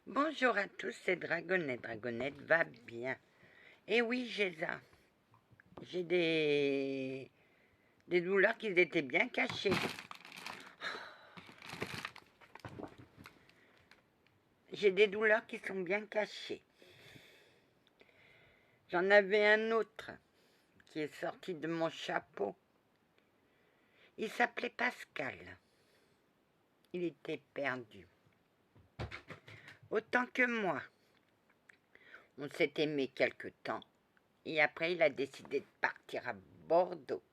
Bonjour à tous, c'est Dragonette. Dragonette va bien. Et oui, j'ai ça. J'ai des douleurs qui étaient bien cachées. J'ai des douleurs qui sont bien cachées. J'en avais un autre qui est sorti de mon chapeau. Il s'appelait Pascal. Il était perdu. Autant que moi. On s'est aimé quelque temps. Et après, il a décidé de partir à Bordeaux.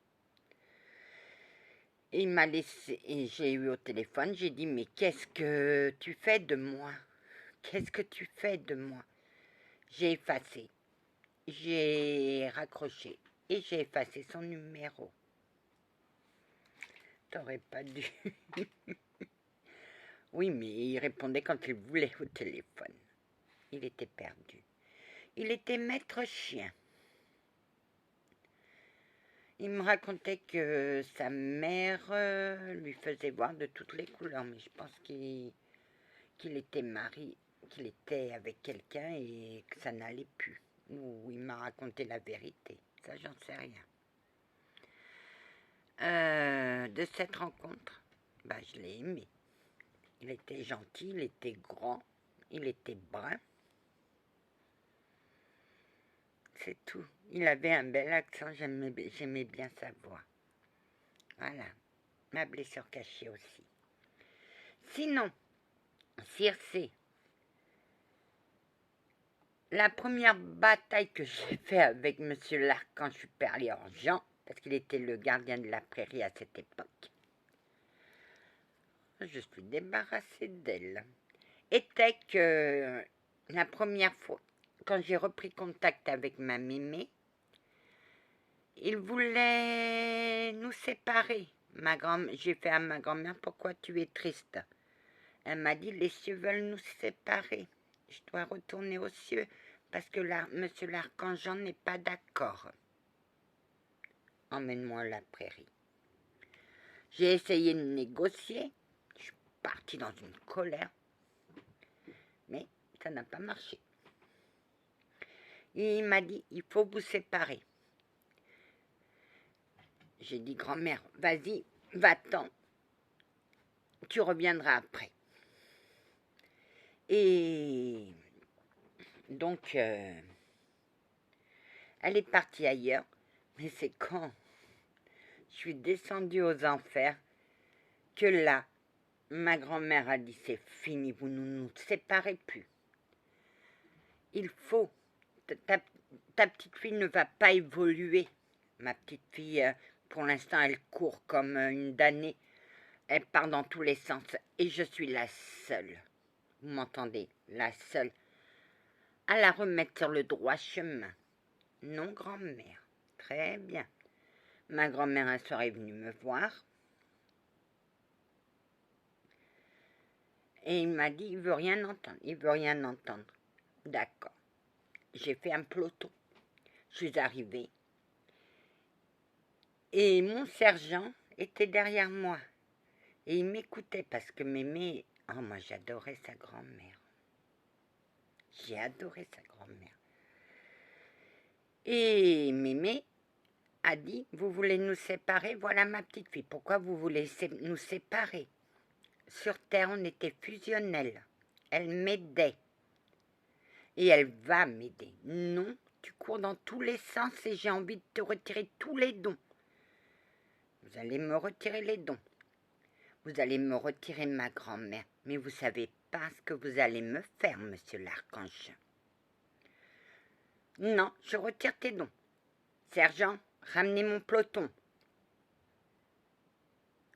Et il m'a laissé, et j'ai eu au téléphone, j'ai dit, mais qu'est-ce que tu fais de moi? Qu'est-ce que tu fais de moi? J'ai effacé, j'ai raccroché et j'ai effacé son numéro. T'aurais pas dû. Oui, mais il répondait quand il voulait au téléphone. Il était perdu. Il était maître chien. Il me racontait que sa mère lui faisait voir de toutes les couleurs, mais je pense qu'il était marié, qu'il était avec quelqu'un et que ça n'allait plus. Ou il m'a raconté la vérité. Ça, j'en sais rien. De cette rencontre, je l'ai aimé. Il était gentil, il était grand, il était brun. C'est tout. Il avait un bel accent, j'aimais bien sa voix. Voilà, ma blessure cachée aussi. Sinon, Circé, la première bataille que j'ai faite avec Monsieur l'Archange supérieur Jean, parce qu'il était le gardien de la prairie à cette époque, je suis débarrassée d'elle, était que la première fois, quand j'ai repris contact avec ma mémé, il voulait nous séparer. J'ai fait à ma grand-mère, pourquoi tu es triste? Elle m'a dit, les cieux veulent nous séparer. Je dois retourner aux cieux parce que là, Monsieur l'Archange Jean n'est pas d'accord. Emmène-moi à la prairie. J'ai essayé de négocier. Je suis partie dans une colère. Mais ça n'a pas marché. Et il m'a dit, il faut vous séparer. J'ai dit, grand-mère, vas-y, va-t'en. Tu reviendras après. Et donc, elle est partie ailleurs. Mais c'est quand je suis descendue aux enfers que là, ma grand-mère a dit, c'est fini, vous ne nous séparez plus. Il faut, ta petite fille ne va pas évoluer. Ma petite fille, pour l'instant, elle court comme une damnée. Elle part dans tous les sens. Et je suis la seule, vous m'entendez, la seule, à la remettre sur le droit chemin. Non, grand-mère. Très bien. Ma grand-mère un soir est venue me voir. Et il m'a dit, il veut rien entendre, il veut rien entendre. D'accord. J'ai fait un peloton. Je suis arrivée. Et mon sergent était derrière moi. Et il m'écoutait parce que mémé... Oh, moi j'adorais sa grand-mère. J'ai adoré sa grand-mère. Et mémé a dit, vous voulez nous séparer? Voilà ma petite fille. Pourquoi vous voulez nous séparer? Sur Terre, on était fusionnels. Elle m'aidait. Et elle va m'aider. Non, tu cours dans tous les sens et j'ai envie de te retirer tous les dons. Vous allez me retirer les dons. Vous allez me retirer ma grand-mère. Mais vous savez pas ce que vous allez me faire, monsieur l'Archange. Non, je retire tes dons. Sergent, ramenez mon peloton.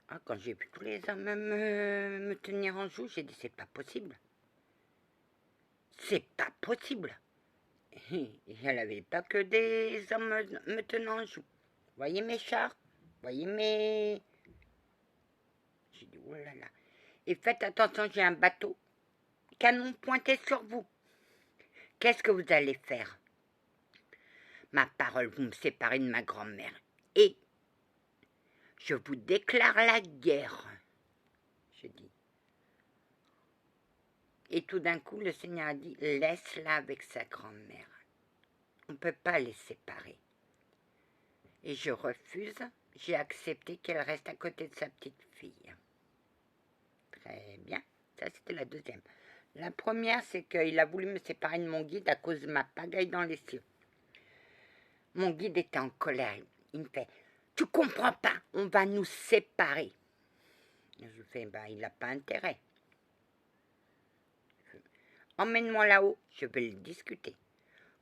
Ah, quand j'ai vu tous les hommes me tenir en joue, j'ai dit, c'est pas possible. C'est pas possible. Et elle n'avait pas que des hommes me tenant en joue. Voyez mes chars? Voyez mes... J'ai dit, oh là là. Et faites attention, j'ai un bateau. Canon pointé sur vous. Qu'est-ce que vous allez faire? Ma parole, vous me séparez de ma grand-mère. Et je vous déclare la guerre. Je dis. Et tout d'un coup, le Seigneur a dit, laisse-la avec sa grand-mère. On ne peut pas les séparer. Et je refuse, j'ai accepté qu'elle reste à côté de sa petite fille. Très bien, ça c'était la deuxième. La première, c'est qu'il a voulu me séparer de mon guide à cause de ma pagaille dans les cieux. Mon guide était en colère. Il me fait, tu comprends pas, on va nous séparer. Je fais, il n'a pas intérêt. Emmène-moi là-haut, je vais le discuter.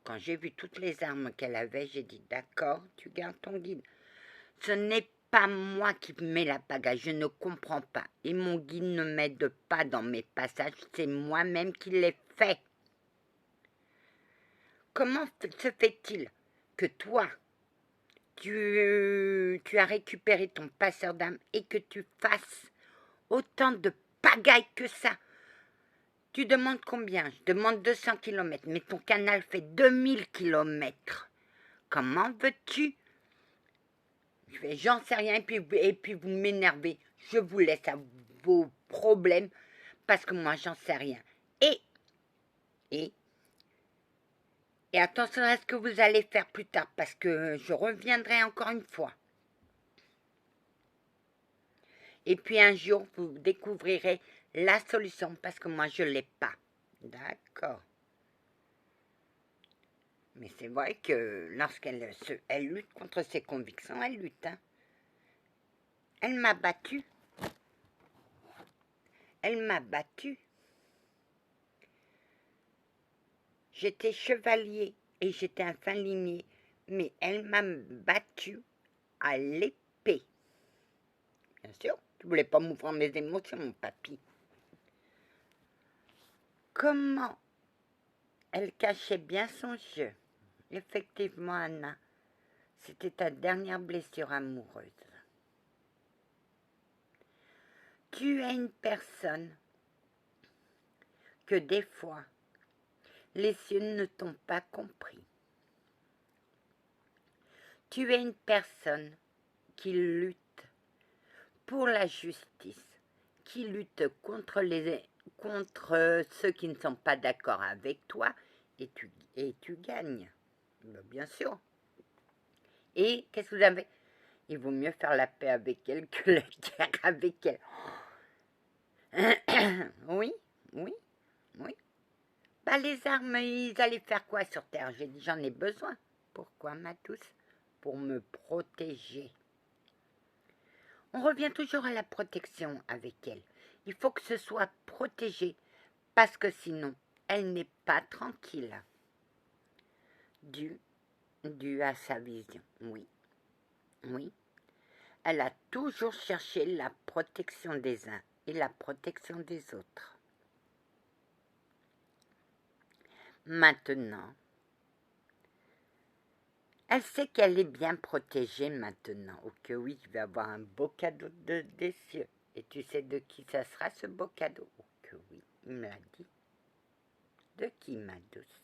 Quand j'ai vu toutes les armes qu'elle avait, j'ai dit, d'accord, tu gardes ton guide. Ce n'est pas moi qui mets la pagaille, je ne comprends pas. Et mon guide ne m'aide pas dans mes passages, c'est moi-même qui l'ai fait. Comment se fait-il que toi, tu as récupéré ton passeur d'âme et que tu fasses autant de pagaille que ça? Tu demandes combien? Je demande 200 km, mais ton canal fait 2000 km. Comment veux-tu? Je fais, j'en sais rien, et puis vous m'énervez. Je vous laisse à vos problèmes, parce que moi, j'en sais rien. Et attention à ce que vous allez faire plus tard, parce que je reviendrai encore une fois. Et puis un jour, vous découvrirez la solution, parce que moi, je ne l'ai pas. D'accord. Mais c'est vrai que lorsqu'elle elle lutte contre ses convictions, elle lutte. Hein. Elle m'a battue. Elle m'a battue. J'étais chevalier et j'étais un fin limier, mais elle m'a battue à l'épée. Bien sûr, tu voulais pas m'ouvrir mes émotions, mon papy. Comment elle cachait bien son jeu. Effectivement, Anna, c'était ta dernière blessure amoureuse. Tu es une personne que des fois, les cieux ne t'ont pas compris. Tu es une personne qui lutte pour la justice, qui lutte contre ceux qui ne sont pas d'accord avec toi, et tu gagnes, bien sûr. Et qu'est-ce que vous avez? Il vaut mieux faire la paix avec elle que la guerre avec elle. Oui, oui, oui. Les armes, ils allaient faire quoi sur Terre? J'ai dit, j'en ai besoin. Pourquoi, ma douce? Pour me protéger. On revient toujours à la protection avec elle. Il faut que ce soit protégé, parce que sinon, elle n'est pas tranquille. Dû à sa vision, oui. Oui. Elle a toujours cherché la protection des uns et la protection des autres. Maintenant, elle sait qu'elle est bien protégée maintenant. Oh que oui, je vais avoir un beau cadeau des cieux. Et tu sais de qui ça sera ce beau cadeau? Oh que oui, il me l'a dit. De qui, ma douce?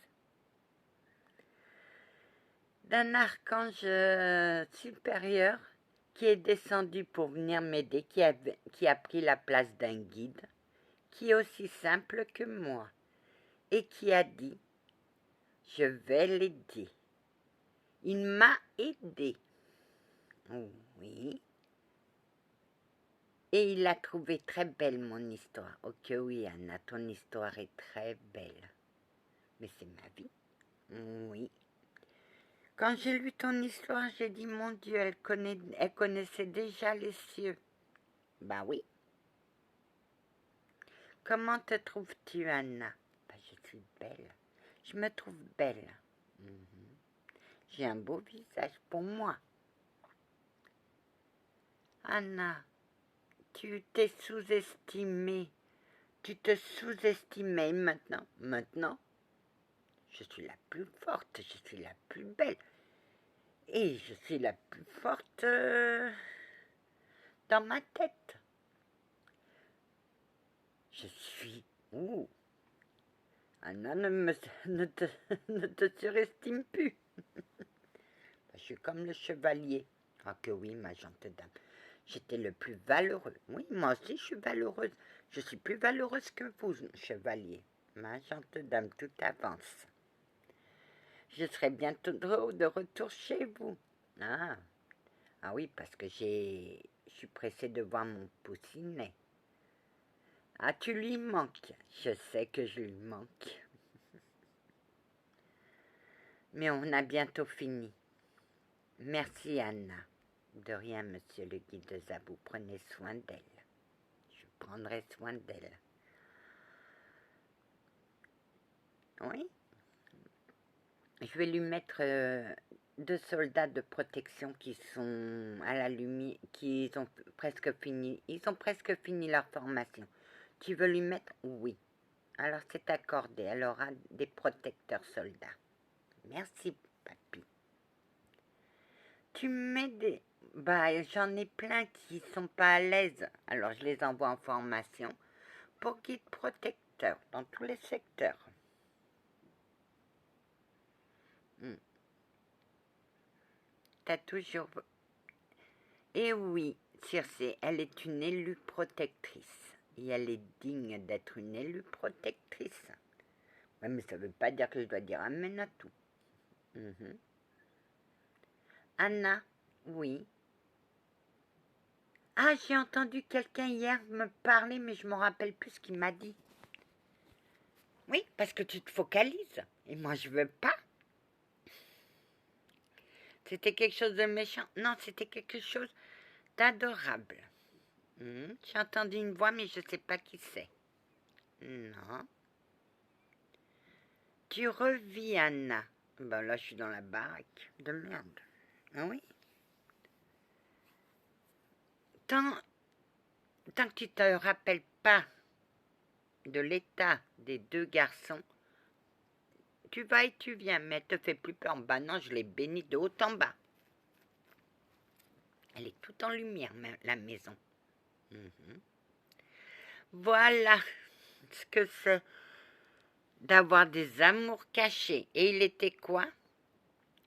D'un archange supérieur qui est descendu pour venir m'aider, qui a pris la place d'un guide, qui est aussi simple que moi, et qui a dit, je vais l'aider. Il m'a aidé. Oui. Et il a trouvé très belle mon histoire. Ok, oui, Anna, ton histoire est très belle. Mais c'est ma vie. Oui. Quand j'ai lu ton histoire, j'ai dit, mon Dieu, elle connaissait déjà les cieux. Ben oui. Comment te trouves-tu, Anna? Je suis belle. Je me trouve belle. J'ai un beau visage pour moi. Anna, tu t'es sous-estimée. Tu te sous-estimais maintenant. Maintenant, je suis la plus forte, je suis la plus belle. Et je suis la plus forte dans ma tête. Je suis... Ouh. Anna, ne te surestime plus. Je suis comme le chevalier. Ah que oui, ma gentille dame. J'étais le plus valeureux. Oui, moi aussi, je suis valeureuse. Je suis plus valeureuse que vous, chevalier. Ma gentille dame, tout avance. Je serai bientôt de retour chez vous. Ah, ah oui, parce que je suis pressée de voir mon poussinet. Ah, tu lui manques. Je sais que je lui manque. Mais on a bientôt fini. Merci, Anna. De rien, monsieur le guide de Zabou. Prenez soin d'elle. Je prendrai soin d'elle. Oui. Je vais lui mettre 2 soldats de protection qui sont à la lumière, qui ont presque fini. Ils ont presque fini leur formation. Tu veux lui mettre? Oui. Alors c'est accordé. Elle aura des protecteurs soldats. Merci, papy. Tu mets des... Bah, j'en ai plein qui sont pas à l'aise. Alors je les envoie en formation pour guide protecteur dans tous les secteurs. T'as toujours... Et oui, Circé, elle est une élue protectrice. Et elle est digne d'être une élue protectrice. Ouais, mais ça veut pas dire que je dois dire amen à tout. Anna, oui. Ah, j'ai entendu quelqu'un hier me parler, mais je me rappelle plus ce qu'il m'a dit. Oui, parce que tu te focalises. Et moi, je veux pas. C'était quelque chose de méchant. Non, c'était quelque chose d'adorable. J'ai entendu une voix, mais je sais pas qui c'est. Non. Tu revis, Anna. Ben là, je suis dans la baraque de merde. Ah oui. Tant que tu te rappelles pas de l'état des 2 garçons, tu vas et tu viens, mais elle te fait plus peur. Bah non, je l'ai bénie de haut en bas. Elle est toute en lumière, la maison. Voilà ce que c'est d'avoir des amours cachés. Et il était quoi?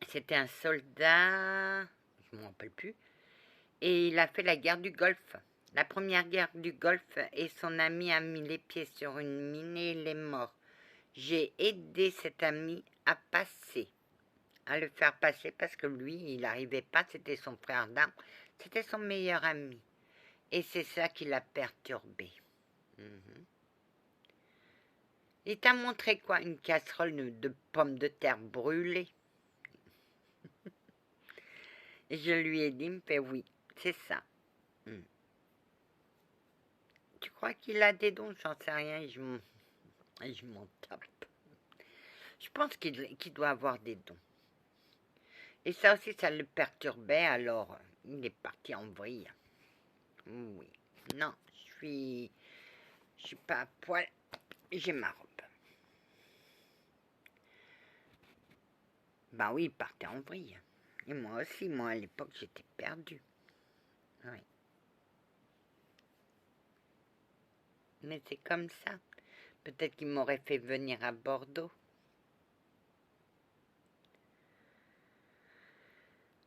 C'était un soldat, je ne me rappelle plus, et il a fait la guerre du Golfe. La première guerre du Golfe, et son ami a mis les pieds sur une mine et il est mort. J'ai aidé cet ami à le faire passer parce que lui, il n'arrivait pas, c'était son frère d'armes, c'était son meilleur ami. Et c'est ça qui l'a perturbé. Il t'a montré quoi? Une casserole de pommes de terre brûlées. Et je lui ai dit, il me fait oui, c'est ça. Tu crois qu'il a des dons? J'en sais rien, je m'en tape. Je pense qu'il doit avoir des dons. Et ça aussi, ça le perturbait, alors il est parti en vrille. Oui. Non, je suis pas à poil, j'ai ma robe. Ben oui, il partait en vrille. Et moi aussi, moi à l'époque, j'étais perdue. Oui. Mais c'est comme ça. Peut-être qu'il m'aurait fait venir à Bordeaux.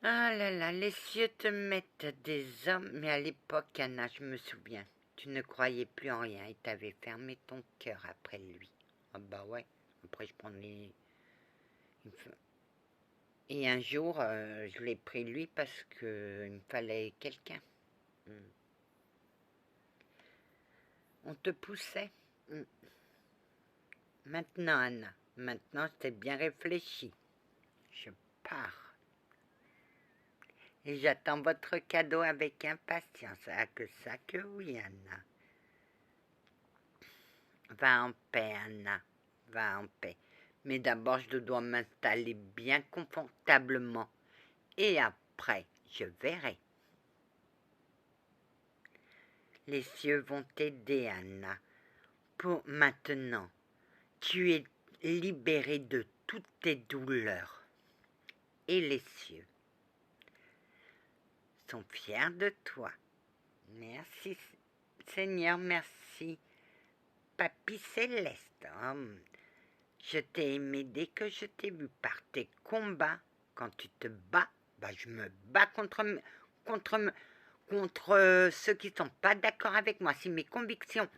Ah là là, les cieux te mettent des hommes. Mais à l'époque, Anna, je me souviens, tu ne croyais plus en rien et t'avais fermé ton cœur après lui. Ah bah ouais, après je prends les... Et un jour, je l'ai pris lui parce qu'il me fallait quelqu'un. On te poussait. Maintenant, Anna, maintenant c'est bien réfléchi. Je pars. Et j'attends votre cadeau avec impatience. Ah, que ça, que oui, Anna. Va en paix, Anna. Va en paix. Mais d'abord, je dois m'installer bien confortablement. Et après, je verrai. Les cieux vont t'aider, Anna. Pour maintenant, tu es libérée de toutes tes douleurs. Et les cieux sont fiers de toi. Merci, Seigneur, merci. Papy Céleste, je t'ai aimé dès que je t'ai vu par tes combats. Quand tu te bats, je me bats contre ceux qui ne sont pas d'accord avec moi. Si mes convictions,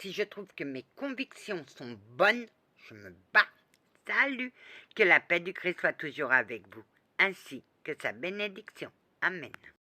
Si je trouve que mes convictions sont bonnes, je me bats. Salut, que la paix du Christ soit toujours avec vous, ainsi que sa bénédiction. Amen.